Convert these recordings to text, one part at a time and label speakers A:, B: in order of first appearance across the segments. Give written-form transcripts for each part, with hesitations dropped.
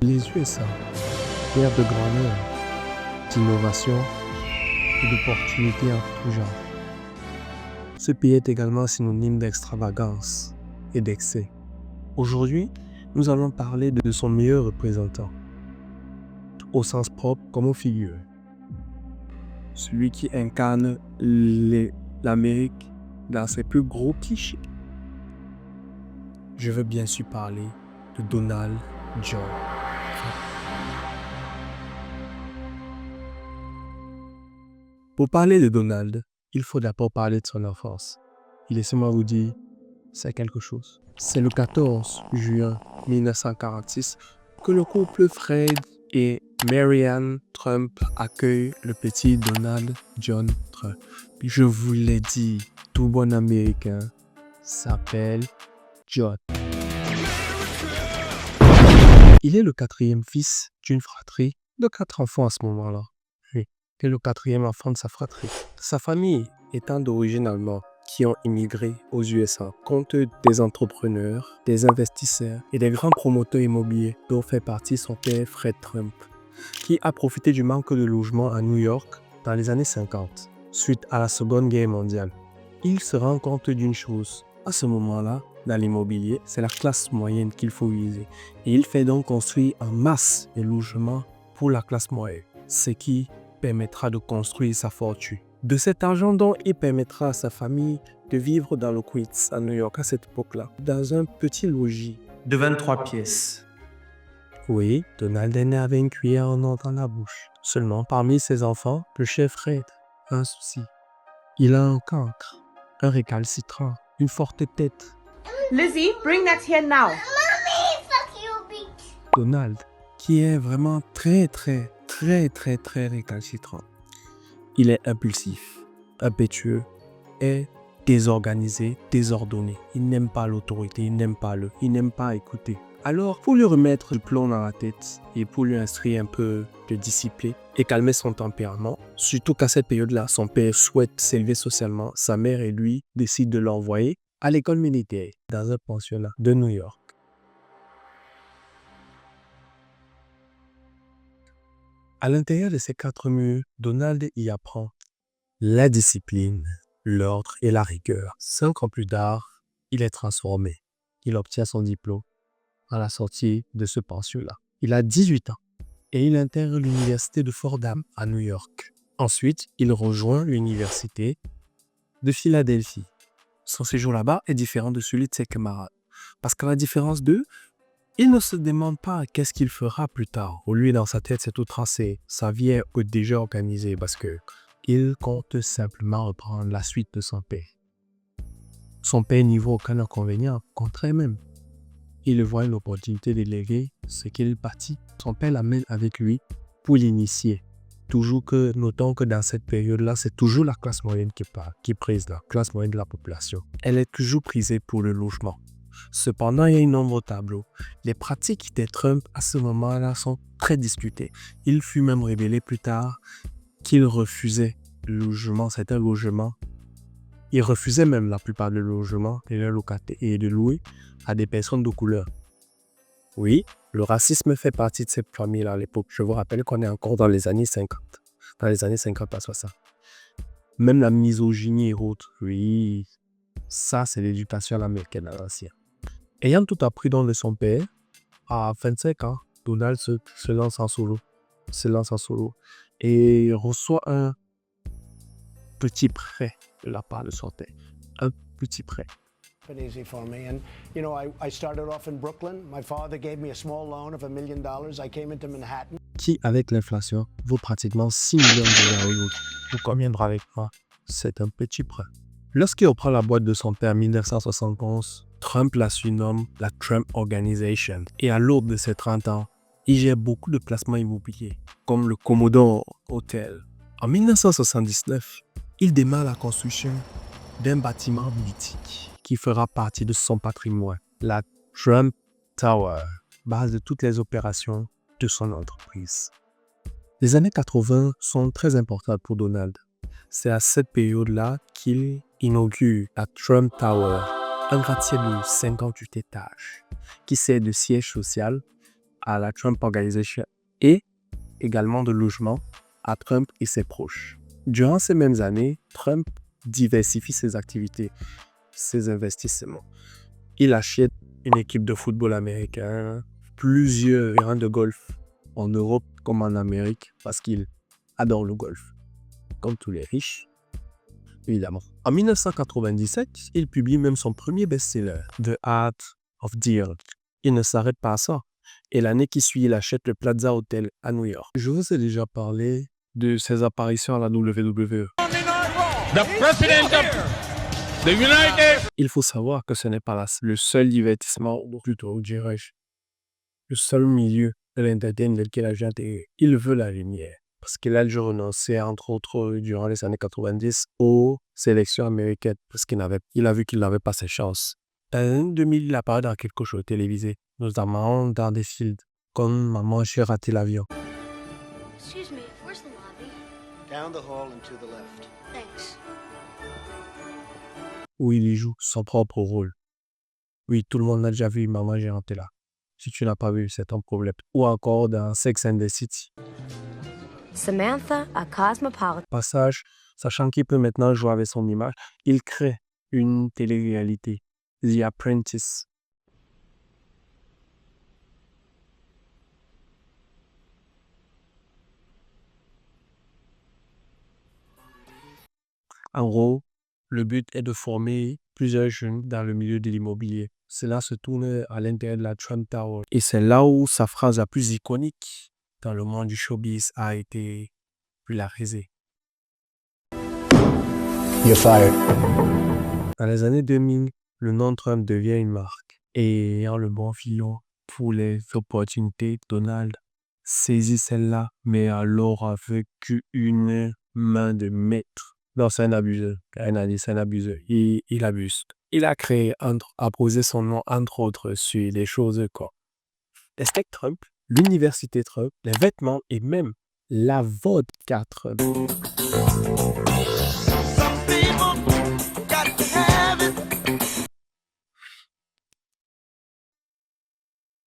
A: Les USA, terre de grandeur, d'innovation et d'opportunités en tout genre. Ce pays est également synonyme d'extravagance et d'excès. Aujourd'hui, nous allons parler de son meilleur représentant, au sens propre comme au figuré. Celui qui incarne l'Amérique dans ses plus gros clichés. Je veux bien sûr parler de Donald John Trump. Pour parler de Donald, il faut d'abord parler de son enfance. Et laissez-moi vous dire, c'est quelque chose. C'est le 14 juin 1946 que le couple Fred et Marianne Trump accueille le petit Donald John Trump. Puis je vous l'ai dit, tout bon Américain s'appelle John. Il est le quatrième fils d'une fratrie de 4 enfants à ce moment-là. Oui, il est le quatrième enfant de sa fratrie. Sa famille étant d'origine allemande, qui ont immigré aux USA, compte des entrepreneurs, des investisseurs et des grands promoteurs immobiliers dont fait partie son père Fred Trump, qui a profité du manque de logement à New York dans les années 50, suite à la Seconde Guerre mondiale. Il se rend compte d'une chose. À ce moment-là, dans l'immobilier, c'est la classe moyenne qu'il faut viser. Et il fait donc construire en masse des logements pour la classe moyenne, ce qui permettra de construire sa fortune. De cet argent dont il permettra à sa famille de vivre dans le Queens, à New York, à cette époque-là, dans un petit logis de 23 pièces. Oui, Donald est né avec une cuillère en or dans la bouche. Seulement, parmi ses enfants, le chef Fred a un souci. Il a un cancre, un récalcitrant, une forte tête.
B: Lizzie, bring that here now.
C: Mommy, fuck you, bitch.
A: Donald, qui est vraiment très récalcitrant. Il est impulsif, impétueux et désorganisé, désordonné. Il n'aime pas l'autorité, il n'aime pas écouter. Alors, pour lui remettre du plomb dans la tête et pour lui instruire un peu de discipline et calmer son tempérament, surtout qu'à cette période-là, son père souhaite s'élever socialement, sa mère et lui décident de l'envoyer à l'école militaire dans un pensionnat de New York. À l'intérieur de ces 4 murs, Donald y apprend la discipline, l'ordre et la rigueur. 5 ans plus tard, il est transformé. Il obtient son diplôme à la sortie de ce pensionnat. Il a 18 ans et il intègre l'université de Fordham à New York. Ensuite, il rejoint l'université de Philadelphie. Son séjour là-bas est différent de celui de ses camarades. Parce qu'à la différence d'eux, il ne se demande pas qu'est-ce qu'il fera plus tard. Lui, dans sa tête, c'est tout tracé. Sa vie est déjà organisée parce que il compte simplement reprendre la suite de son père. Son père n'y voit aucun inconvénient, au contraire même. Il voit une opportunité de léguer ce qu'il bâtit. Son père l'amène avec lui pour l'initier. Toujours que, notons que dans cette période-là, c'est toujours la classe moyenne qui prise, la classe moyenne de la population. Elle est toujours prisée pour le logement. Cependant, il y a une ombre au tableau. Les pratiques des Trump à ce moment-là sont très discutées. Il fut même révélé plus tard qu'il refusait le logement, certains logements. Il refusait même la plupart des logements et les locataires et de louer à des personnes de couleur. Oui, le racisme fait partie de cette famille-là à l'époque. Je vous rappelle qu'on est encore dans les années 50. Dans les années 50 à 60. Même la misogynie et autres, oui, ça c'est l'éducation américaine à l'ancien. Ayant tout appris donc de son père, à 25 ans, Donald se lance en solo. Et reçoit un petit prêt de la part de son père. Un petit prêt.
D: Easy for me. And, you know, I started off in Brooklyn. My father gave me a small loan of $1 million. I came into Manhattan.
A: Qui, avec l'inflation, vaut pratiquement 6 millions de dollars aujourd'hui. Vous conviendrez avec moi, c'est un petit prêt. Lorsqu'il reprend la boîte de son père en 1971, Trump la surnomme la Trump Organization. Et à l'aube de ses 30 ans, il gère beaucoup de placements immobiliers, comme le Commodore Hotel. En 1979, il démarre la construction d'un bâtiment mythique qui fera partie de son patrimoine, la Trump Tower, base de toutes les opérations de son entreprise. Les années 80 sont très importantes pour Donald. C'est à cette période-là qu'il inaugure la Trump Tower, un gratte-ciel de 58 étages qui sert de siège social à la Trump Organization et également de logement à Trump et ses proches. Durant ces mêmes années, Trump diversifie ses activités, ses investissements. Il achète une équipe de football américain, plusieurs terrains de golf en Europe comme en Amérique parce qu'il adore le golf, comme tous les riches, évidemment. En 1997, il publie même son premier best-seller, The Art of Deal. Il ne s'arrête pas à ça. Et l'année qui suit, il achète le Plaza Hotel à New York. Je vous ai déjà parlé de ses apparitions à la WWE.
E: The President of the United
A: Il faut savoir que ce n'est pas le seul divertissement, ou plutôt, dirais-je, le seul milieu de l'entertainment qu'il a déjà intégré. Il veut la lumière. Parce qu'il a dû renoncer, entre autres, durant les années 90, aux sélections américaines. Parce qu'il a vu qu'il n'avait pas ses chances. Dans l'année 2000, il apparaît dans quelques shows télévisés, notamment dans des films comme Maman, j'ai raté l'avion.
C: Excuse me, where's the lobby?
D: Down the hall and to the left.
C: Thanks.
A: Où il y joue son propre rôle. Oui, tout le monde a déjà vu Maman, j'ai raté là. Si tu n'as pas vu, c'est ton problème. Ou encore dans Sex and the City.
F: Samantha, a cosmopolitan.
A: Passage, sachant qu'il peut maintenant jouer avec son image, il crée une télé-réalité, The Apprentice. En gros, le but est de former plusieurs jeunes dans le milieu de l'immobilier. Cela se tourne à l'intérieur de la Trump Tower. Et c'est là où sa phrase la plus iconique dans le monde du showbiz a été popularisée.
D: You're fired.
A: Dans les années 2000, le nom Trump devient une marque. Et ayant le bon filon pour les opportunités, Donald saisit celle-là, mais alors avec une main de maître. Non, c'est un abuseur. Rien à dire, c'est un abuseur. Il abuse. Il a créé, a posé son nom, entre autres, sur des choses comme les steaks Trump, l'université Trump, les vêtements et même la vodka Trump.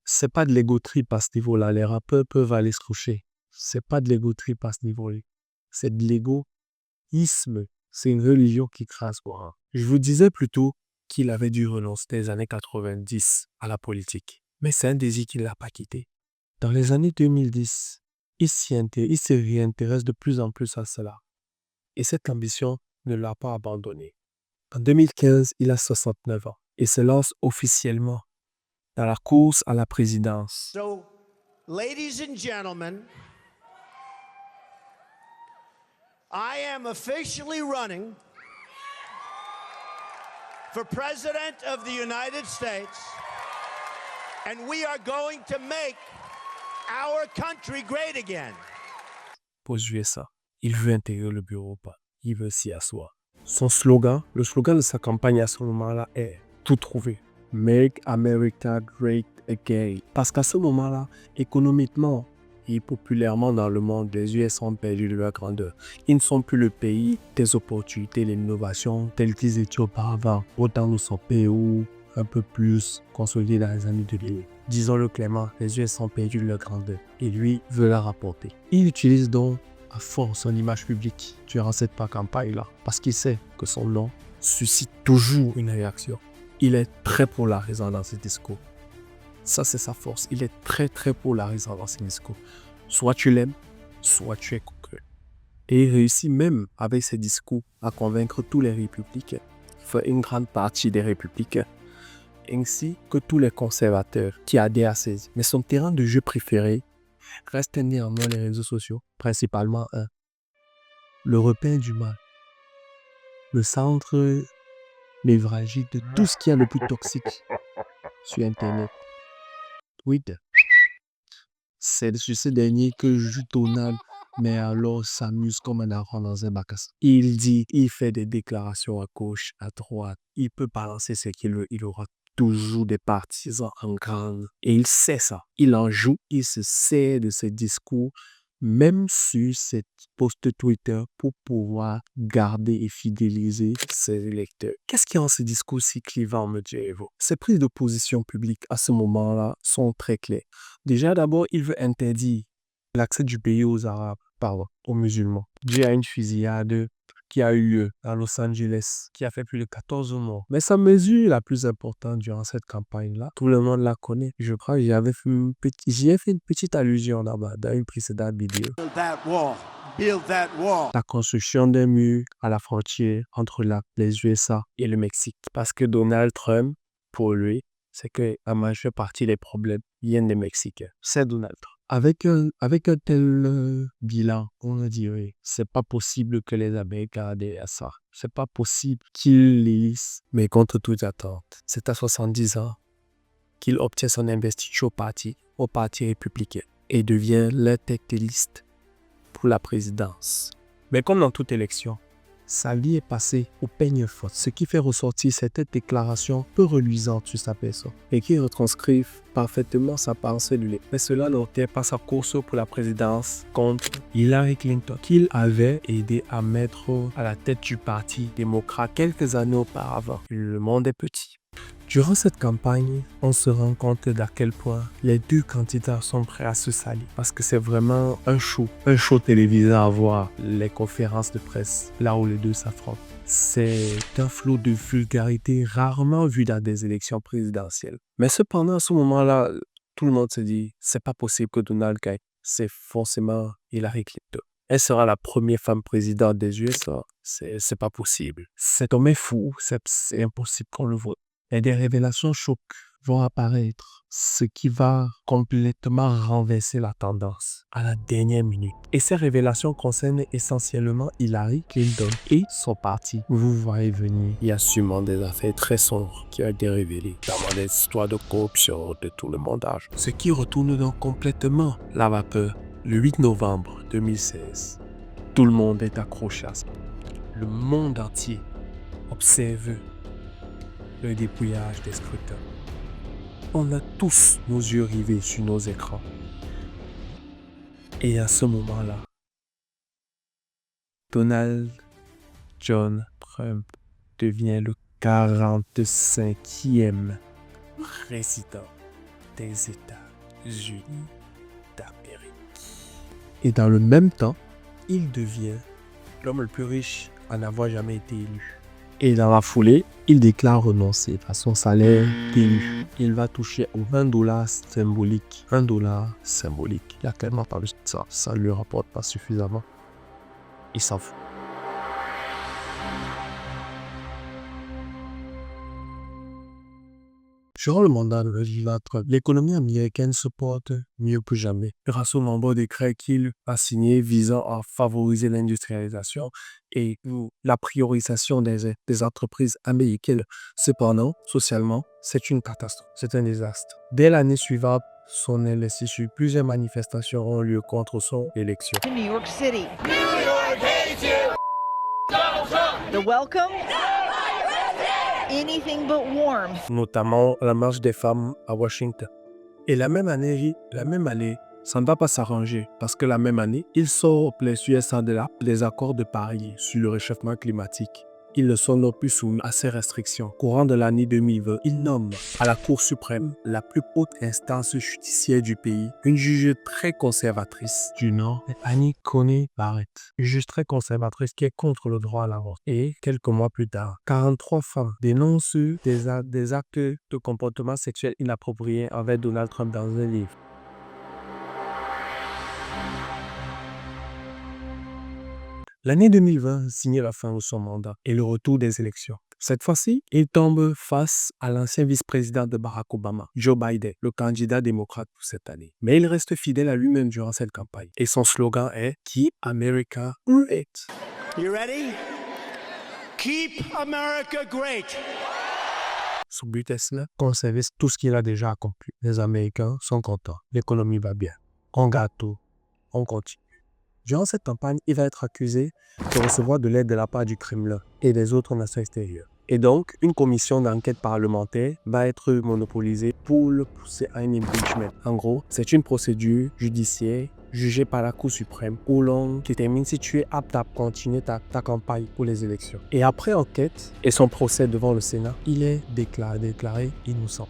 A: C'est pas de l'ego trip à ce niveau-là. Les rappeurs peuvent aller se coucher. C'est pas de l'ego trip à ce niveau-là. C'est de l'égoïsme. C'est une religion qui crase quoi. Je vous disais plutôt qu'il avait dû renoncer des années 90 à la politique. Mais c'est un désir qu'il n'a pas quitté. Dans les années 2010, il se réintéresse de plus en plus à cela. Et cette ambition ne l'a pas abandonné. En 2015, il a 69 ans et se lance officiellement dans la course à la présidence.
D: So, ladies and gentlemen, I am officially running for President of the United States, and we are going to make our country great again.
A: Pour jouer ça, il veut intégrer le bureau pas. Il veut s'y asseoir. Son slogan, le slogan de sa campagne à ce moment-là est « Tout trouver ». Make America Great Again. Parce qu'à ce moment-là, économiquement et populairement dans le monde, les US ont perdu de leur grandeur. Ils ne sont plus le pays des opportunités, de l'innovation tels qu'ils étaient auparavant. Autant nous sommes pays un peu plus consolidés dans les années 2000. Disons-le clairement, les US ont perdu de leur grandeur et lui veut la rapporter. Il utilise donc à fond son image publique durant cette campagne-là parce qu'il sait que son nom suscite toujours une réaction. Il est très polarisant dans ses discours. Ça, c'est sa force. Il est très, très polarisant dans ses discours. Soit tu l'aimes, soit tu es contre eux. Et il réussit même avec ses discours à convaincre tous les républicains, enfin une grande partie des républicains, ainsi que tous les conservateurs qui adhèrent à ses... Mais son terrain de jeu préféré reste néanmoins les réseaux sociaux, principalement le repère du mal, le centre névralgique de tout ce qui est le plus toxique sur Internet. Twitter. C'est sur ce dernier que joue Donald, mais alors s'amuse comme un enfant dans un bac à sable. Il dit, il fait des déclarations à gauche, à droite. Il peut balancer ce qu'il veut. Il aura toujours des partisans en grande. Et il sait ça. Il en joue. Il se sert de ses discours même sur cette post Twitter pour pouvoir garder et fidéliser ses électeurs. Qu'est-ce qui rend ce discours si clivant, me direz-vous? Ses prises de position publiques à ce moment-là sont très claires. Déjà, d'abord, il veut interdire l'accès du pays aux Arabes, aux musulmans. Dû à une fusillade qui a eu lieu à Los Angeles, qui a fait plus de 14 morts. Mais sa mesure la plus importante durant cette campagne-là, tout le monde la connaît. Je crois que j'y ai fait une petite allusion là-bas dans une précédente vidéo.
D: Build that wall. Build that wall.
A: La construction d'un mur à la frontière entre les USA et le Mexique. Parce que Donald Trump, pour lui, c'est que la majeure partie des problèmes viennent des Mexicains. C'est Donald Trump. Avec un tel bilan, on a dit, oui, c'est pas possible que les Américains adhèrent à ça. C'est pas possible qu'ils l'élisent. Mais contre toute attente, c'est à 70 ans qu'il obtient son investiture au parti républicain et devient le tête de liste pour la présidence. Mais comme dans toute élection, sa vie est passée au peigne fin, ce qui fait ressortir cette déclaration peu reluisante sur sa personne et qui retranscrivent parfaitement sa pensée de lui. Mais cela n'ôtait pas sa course pour la présidence contre Hillary Clinton, qu'il avait aidé à mettre à la tête du parti démocrate quelques années auparavant. Le monde est petit. Durant cette campagne, on se rend compte d'à quel point les deux candidats sont prêts à se salir. Parce que c'est vraiment un show télévisé à voir, les conférences de presse, là où les deux s'affrontent. C'est un flot de vulgarité rarement vu dans des élections présidentielles. Mais cependant, à ce moment-là, tout le monde se dit, c'est pas possible que Donald gagne. C'est forcément Hillary Clinton. Elle sera la première femme présidente des USA. C'est pas possible. Cet homme est fou. C'est impossible qu'on le voit. Et des révélations chocs vont apparaître, ce qui va complètement renverser la tendance à la dernière minute. Et ces révélations concernent essentiellement Hillary Clinton et son parti. Vous voyez venir, il y a sûrement des affaires très sombres qui ont été révélées, notamment des histoires de corruption de tout le mondage. Ce qui retourne donc complètement la vapeur. Le 8 novembre 2016, tout le monde est accroché à ça. Le monde entier observe le dépouillage des scrutins. On a tous nos yeux rivés sur nos écrans. Et à ce moment-là, Donald John Trump devient le 45e président des États-Unis d'Amérique. Et dans le même temps, il devient l'homme le plus riche à n'avoir jamais été élu. Et dans la foulée, il déclare renoncer à son salaire d'élu. Il va toucher aux $20 symboliques. $1 symbolique. Il a tellement parlé de ça. Ça ne lui rapporte pas suffisamment. Il s'en fout. Durant le mandat de Donald Trump, l'économie américaine se porte mieux que jamais grâce au nombre de décrets qu'il a signés visant à favoriser l'industrialisation et la priorisation des entreprises américaines. Cependant, socialement, c'est une catastrophe, c'est un désastre. Dès l'année suivante, son investiture, plusieurs manifestations ont lieu contre son élection.
B: To New York City. New York hates you. The welcome? Anything but warm.
A: Notamment la marche des femmes à Washington. Et la même année, ça ne va pas s'arranger parce que la même année, il sort au plein USA des accords de Paris sur le réchauffement climatique. Ils ne sont non plus soumis à ces restrictions. Courant de l'année 2020, il nomme à la Cour suprême, la plus haute instance judiciaire du pays, une juge très conservatrice du Nord, Amy Coney Barrett. Une juge très conservatrice qui est contre le droit à l'avortement. Et quelques mois plus tard, 43 femmes dénoncent des actes de comportement sexuel inappropriés envers Donald Trump dans un livre. L'année 2020 signe la fin de son mandat et le retour des élections. Cette fois-ci, il tombe face à l'ancien vice-président de Barack Obama, Joe Biden, le candidat démocrate pour cette année. Mais il reste fidèle à lui-même durant cette campagne. Et son slogan est « Keep America Great ».
D: You ready? Keep America great.
A: Son but est cela, conserver tout ce qu'il a déjà accompli. Les Américains sont contents, l'économie va bien. On gâteau, on continue. Durant cette campagne, il va être accusé de recevoir de l'aide de la part du Kremlin et des autres nations extérieures. Et donc, une commission d'enquête parlementaire va être monopolisée pour le pousser à un impeachment. En gros, c'est une procédure judiciaire jugée par la Cour suprême où l'on détermine si tu es apte à continuer ta campagne pour les élections. Et après enquête et son procès devant le Sénat, il est déclaré innocent.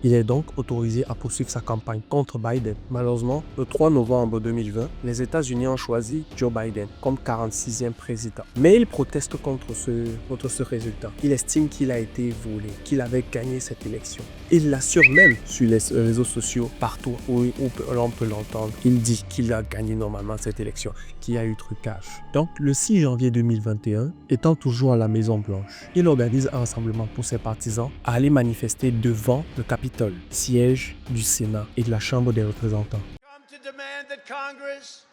A: Il est donc autorisé à poursuivre sa campagne contre Biden. Malheureusement, le 3 novembre 2020, les États-Unis ont choisi Joe Biden comme 46e président. Mais il proteste contre ce résultat. Il estime qu'il a été volé, qu'il avait gagné cette élection. Il l'assure même sur les réseaux sociaux, partout où l'on peut l'entendre. Il dit qu'il a gagné normalement cette élection, qu'il y a eu trucage. Donc, le 6 janvier 2021, étant toujours à la Maison-Blanche, il organise un rassemblement pour ses partisans à aller manifester devant le Capitole, siège du Sénat et de la Chambre des représentants.
D: Come to demand that Congress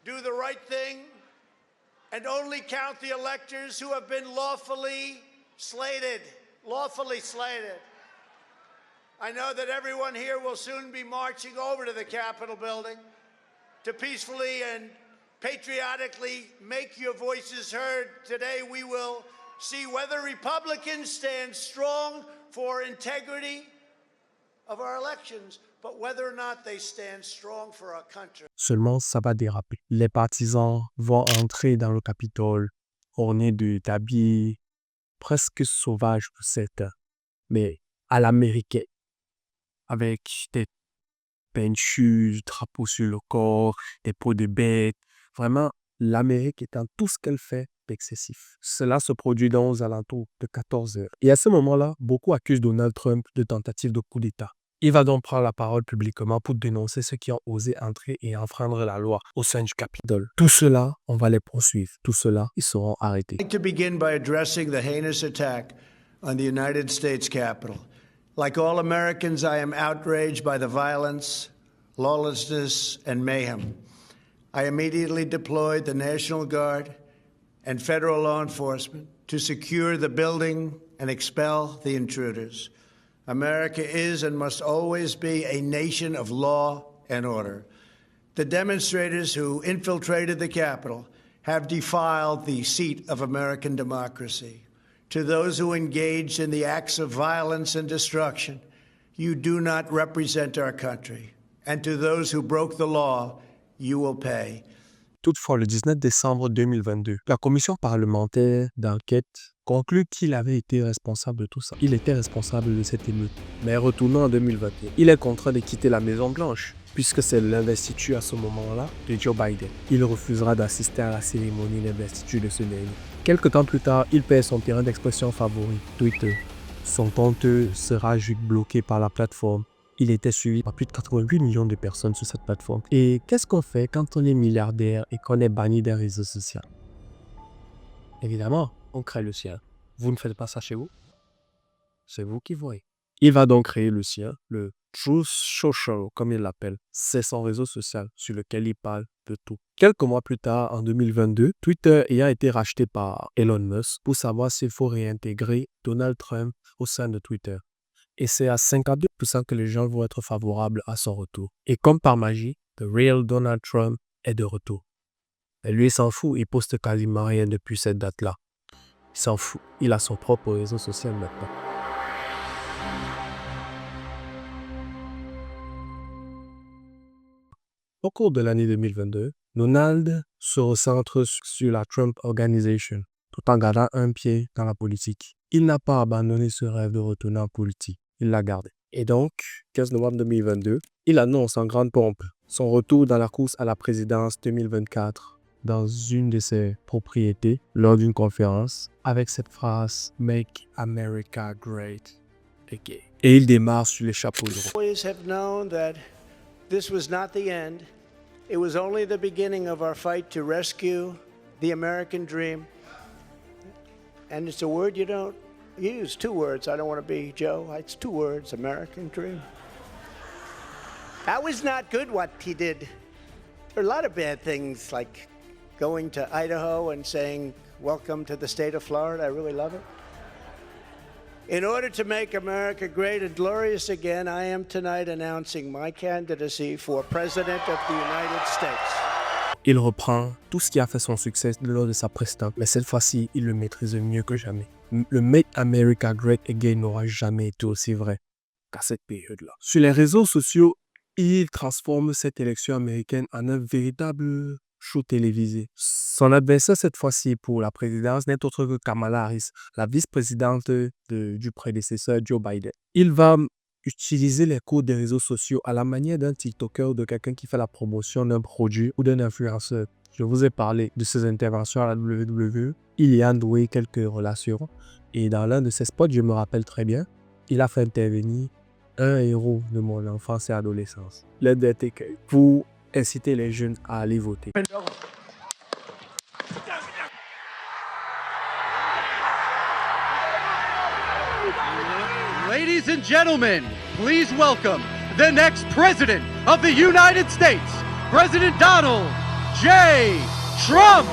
D: do the right thing and only count the electors who have been lawfully slated. I know that everyone here will soon be marching over to the Capitol building to peacefully and patriotically make your voices heard. Today we will see whether Republicans stand strong for integrity of our elections, but whether or not they stand strong for our country.
A: Seulement, ça va déraper. Les partisans vont entrer dans le Capitole ornés d'habits presque sauvages pour certains, mais à l'américaine, avec des peintures, drapeaux sur le corps, des peaux de bêtes. Vraiment, l'Amérique étant tout ce qu'elle fait d'excessif. Cela se produit dans aux alentours de 14 heures. Et à ce moment-là, beaucoup accusent Donald Trump de tentative de coup d'État. Il va donc prendre la parole publiquement pour dénoncer ceux qui ont osé entrer et enfreindre la loi au sein du Capitole. Tout cela, on va les poursuivre. Tout cela, ils seront arrêtés.
D: I'd like to begin by addressing the heinous attack on the United States Capitol. Like all Americans, I am outraged by the violence, lawlessness, and mayhem. I immediately deployed the National Guard and federal law enforcement to secure the building and expel the intruders. America is and must always be a nation of law and order. The demonstrators who infiltrated the Capitol have defiled the seat of American democracy. To those who engaged in the acts of violence and destruction, you do not represent our country. And to those who broke the law, you will pay.
A: Toutefois, le 19 décembre 2022, la commission parlementaire d'enquête conclut qu'il avait été responsable de tout ça. Il était responsable de cette émeute. Mais retournant en 2021, il est contraint de quitter la Maison-Blanche, puisque c'est l'investiture à ce moment-là de Joe Biden. Il refusera d'assister à la cérémonie d'investiture de ce dernier. Quelque temps plus tard, il perd son terrain d'expression favori, Twitter. Son compte sera bloqué par la plateforme. Il était suivi par plus de 88 millions de personnes sur cette plateforme. Et qu'est-ce qu'on fait quand on est milliardaire et qu'on est banni d'un réseau social? Évidemment, on crée le sien. Vous ne faites pas ça chez vous? C'est vous qui voyez. Il va donc créer le sien, le Truth Social, comme il l'appelle. C'est son réseau social sur lequel il parle de tout. Quelques mois plus tard, en 2022, Twitter ayant été racheté par Elon Musk pour savoir s'il faut réintégrer Donald Trump au sein de Twitter. Et c'est à 52% que les gens vont être favorables à son retour. Et comme par magie, The Real Donald Trump est de retour. Et lui, il s'en fout, il poste quasiment rien depuis cette date-là. Il s'en fout, il a son propre réseau social maintenant. Au cours de l'année 2022, Donald se recentre sur la Trump Organization, tout en gardant un pied dans la politique. Il n'a pas abandonné ce rêve de retourner en politique, il l'a gardé. Et donc, 15 novembre 2022, il annonce en grande pompe son retour dans la course à la présidence 2024 dans une de ses propriétés lors d'une conférence avec cette phrase « Make America Great Again ». Et il démarre sur les chapeaux de roue.
D: Always have known that this was not the end. It was only the beginning of our fight to rescue the American dream. And it's a word you don't use, 2 words. I don't want to be Joe. It's 2 words, American dream. That was not good what he did. There are a lot of bad things like going to Idaho and saying, welcome to the state of Florida. I really love it. In order to make America great and glorious again, I am tonight announcing my candidacy for President of the United States.
A: Il reprend tout ce qui a fait son succès lors de sa précédente, mais cette fois-ci, il le maîtrise mieux que jamais. Le Make America Great Again n'aura jamais été aussi vrai qu'à cette période-là. Sur les réseaux sociaux, il transforme cette élection américaine en un véritable show télévisé. Son adversaire cette fois-ci pour la présidence n'est autre que Kamala Harris, la vice-présidente du prédécesseur Joe Biden. Il va utiliser les codes des réseaux sociaux à la manière d'un TikToker ou de quelqu'un qui fait la promotion d'un produit ou d'un influenceur. Je vous ai parlé de ses interventions à la WWE. Il y a noué quelques relations. Et dans l'un de ses spots, je me rappelle très bien, il a fait intervenir un héros de mon enfance et adolescence, l'Undertaker, pour inciter les jeunes à aller voter.
G: Ladies and gentlemen, please welcome the next President of the United States, President Donald J. Trump.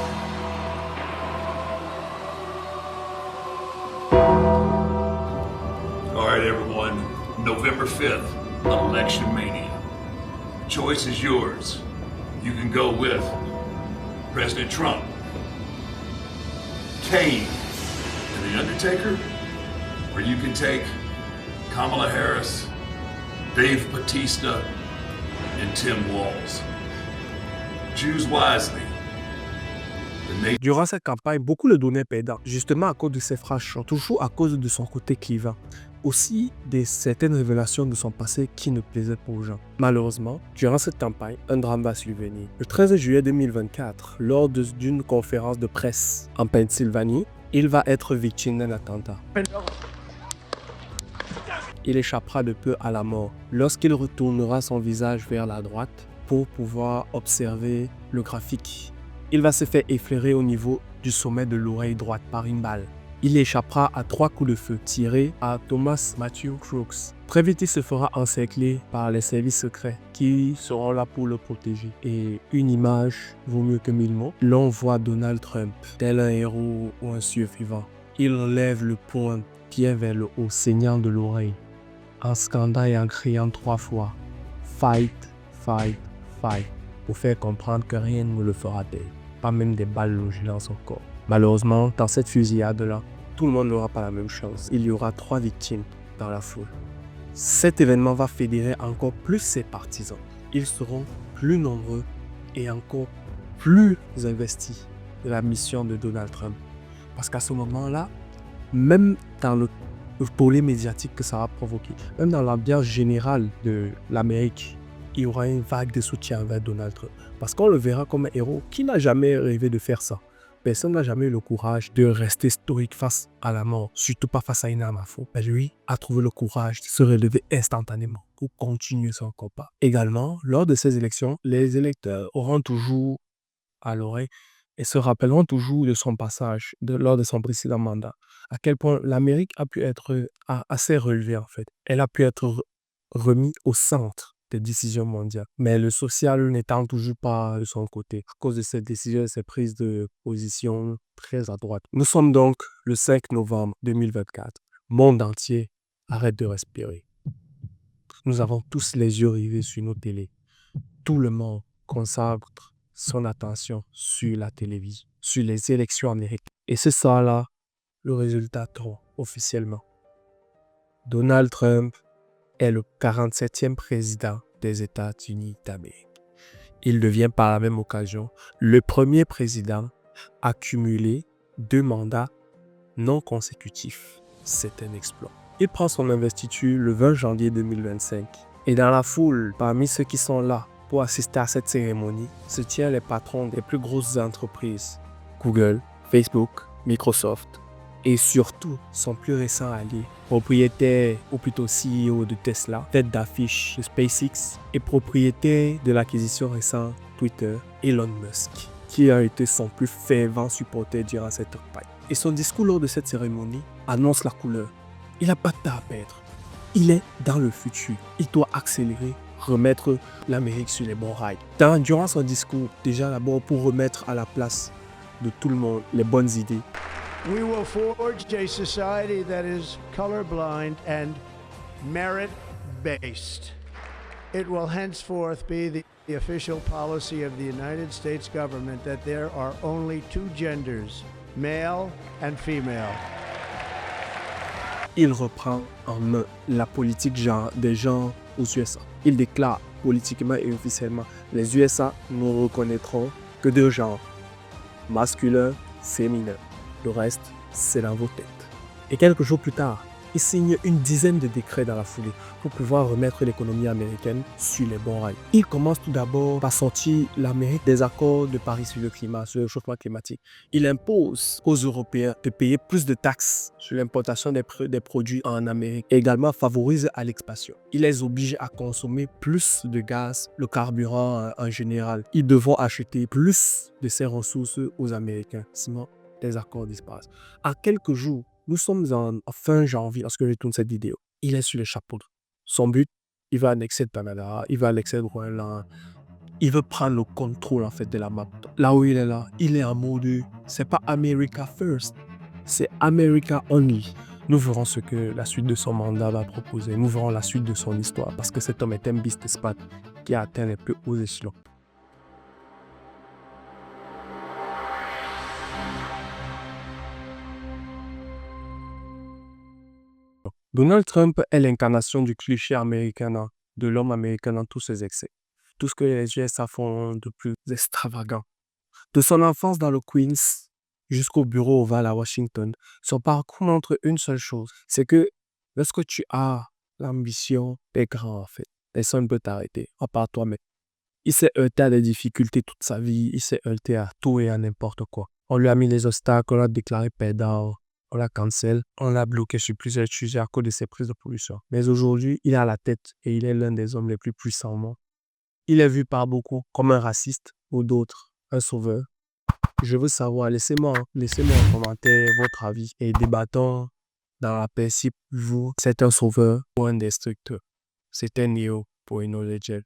H: All right, everyone. November 5th, Election Mania. Choice is yours. You can go with President Trump, Kane, and The Undertaker, or you can take Kamala Harris, Dave Bautista, and Tim Walz. Choose wisely.
A: Durant cette campagne, beaucoup le donnaient perdant, justement à cause de ses phrases chiantes, toujours à cause de son côté clivant. Aussi de certaines révélations de son passé qui ne plaisaient pas aux gens. Malheureusement, durant cette campagne, un drame va survenir. Le 13 juillet 2024, lors d'une conférence de presse en Pennsylvanie, il va être victime d'un attentat. Il échappera de peu à la mort lorsqu'il retournera son visage vers la droite pour pouvoir observer le graphique. Il va se faire effleurer au niveau du sommet de l'oreille droite par une balle. Il échappera à 3 coups de feu tirés à Thomas Matthew Crooks. Très vite, il se fera encercler par les services secrets qui seront là pour le protéger. Et une image vaut mieux que 1000 mots. L'on voit Donald Trump, tel un héros ou un survivant. Il lève le poing pied vers le haut, saignant de l'oreille, en scandant et en criant 3 fois « Fight, fight, fight » pour faire comprendre que rien ne le fera taire, pas même des balles logées dans son corps. Malheureusement, dans cette fusillade-là, tout le monde n'aura pas la même chance. Il y aura 3 victimes dans la foule. Cet événement va fédérer encore plus ses partisans. Ils seront plus nombreux et encore plus investis de la mission de Donald Trump. Parce qu'à ce moment-là, même dans le tollé médiatique que ça va provoquer, même dans l'ambiance générale de l'Amérique, il y aura une vague de soutien vers Donald Trump. Parce qu'on le verra comme un héros qui n'a jamais rêvé de faire ça. Personne n'a jamais eu le courage de rester stoïque face à la mort, surtout pas face à une arme à feu. Mais lui a trouvé le courage de se relever instantanément pour continuer son combat. Également, lors de ces élections, les électeurs auront toujours à l'oreille et se rappelleront toujours de son passage lors de son précédent mandat. À quel point l'Amérique a pu être assez relevée en fait. Elle a pu être remise au centre des décisions mondiales. Mais le social n'étant toujours pas de son côté, à cause de cette décision et ces prises de position très à droite. Nous sommes donc le 5 novembre 2024. Monde entier arrête de respirer. Nous avons tous les yeux rivés sur nos télés. Tout le monde consacre son attention sur la télévision, sur les élections américaines. Et c'est ça là, le résultat tombe officiellement. Donald Trump est le 47e président des États-Unis d'Amérique. Il devient par la même occasion le premier président à cumuler 2 mandats non consécutifs. C'est un exploit. Il prend son investiture le 20 janvier 2025. Et dans la foule, parmi ceux qui sont là pour assister à cette cérémonie, se tiennent les patrons des plus grosses entreprises. Google, Facebook, Microsoft, et surtout son plus récent allié, propriétaire ou plutôt CEO de Tesla, tête d'affiche de SpaceX et propriétaire de l'acquisition récente Twitter, Elon Musk, qui a été son plus fervent supporter durant cette campagne. Et son discours lors de cette cérémonie annonce la couleur. Il n'a pas de temps à perdre. Il est dans le futur. Il doit accélérer, remettre l'Amérique sur les bons rails. Durant son discours, déjà d'abord pour remettre à la place de tout le monde les bonnes idées.
D: We will forge a society that is colorblind and merit-based. It will henceforth be the The official policy of the United States government that there are only two genders, male and female.
A: Il reprend en main la politique des genres aux USA. Il déclare politiquement et officiellement, les USA ne reconnaîtront que deux genres, masculin, féminin. Le reste, c'est dans vos têtes. Et quelques jours plus tard, il signe une dizaine de décrets dans la foulée pour pouvoir remettre l'économie américaine sur les bons rails. Il commence tout d'abord par sortir l'Amérique des accords de Paris sur le climat, sur le changement climatique. Il impose aux Européens de payer plus de taxes sur l'importation des produits en Amérique et également favorise à l'expansion. Il les oblige à consommer plus de gaz, le carburant en général. Ils devront acheter plus de ces ressources aux Américains, sinon les accords disparaissent. En quelques jours, nous sommes en fin janvier lorsque je tourne cette vidéo. Il est sur le chapeau. Son but, il va annexer le Canada, il va annexer le Groenland. Il veut prendre le contrôle en fait de la map. Là où il est là, il est en mode, c'est pas America First, c'est America Only. Nous verrons ce que la suite de son mandat va proposer. Nous verrons la suite de son histoire parce que cet homme est un businessman qui a atteint les plus hauts échelons. Donald Trump est l'incarnation du cliché américain, de l'homme américain dans tous ses excès. Tout ce que les USA font de plus extravagant. De son enfance dans le Queens jusqu'au bureau ovale à Washington, son parcours montre une seule chose, c'est que lorsque tu as l'ambition, t'es grand en fait. Personne ne peut t'arrêter, à part toi-même. Il s'est heurté à des difficultés toute sa vie, il s'est heurté à tout et à n'importe quoi. On lui a mis les obstacles, on l'a déclaré perdant. On l'a cancel, on l'a bloqué sur plusieurs sujets à cause de ses prises de pollution. Mais aujourd'hui, il est à la tête et il est l'un des hommes les plus puissants au monde. Il est vu par beaucoup comme un raciste ou d'autres, un sauveur. Je veux savoir, laissez-moi en commentaire votre avis et débattons dans la paix si vous, c'est un sauveur ou un destructeur. C'était Neo pour InnoLegend.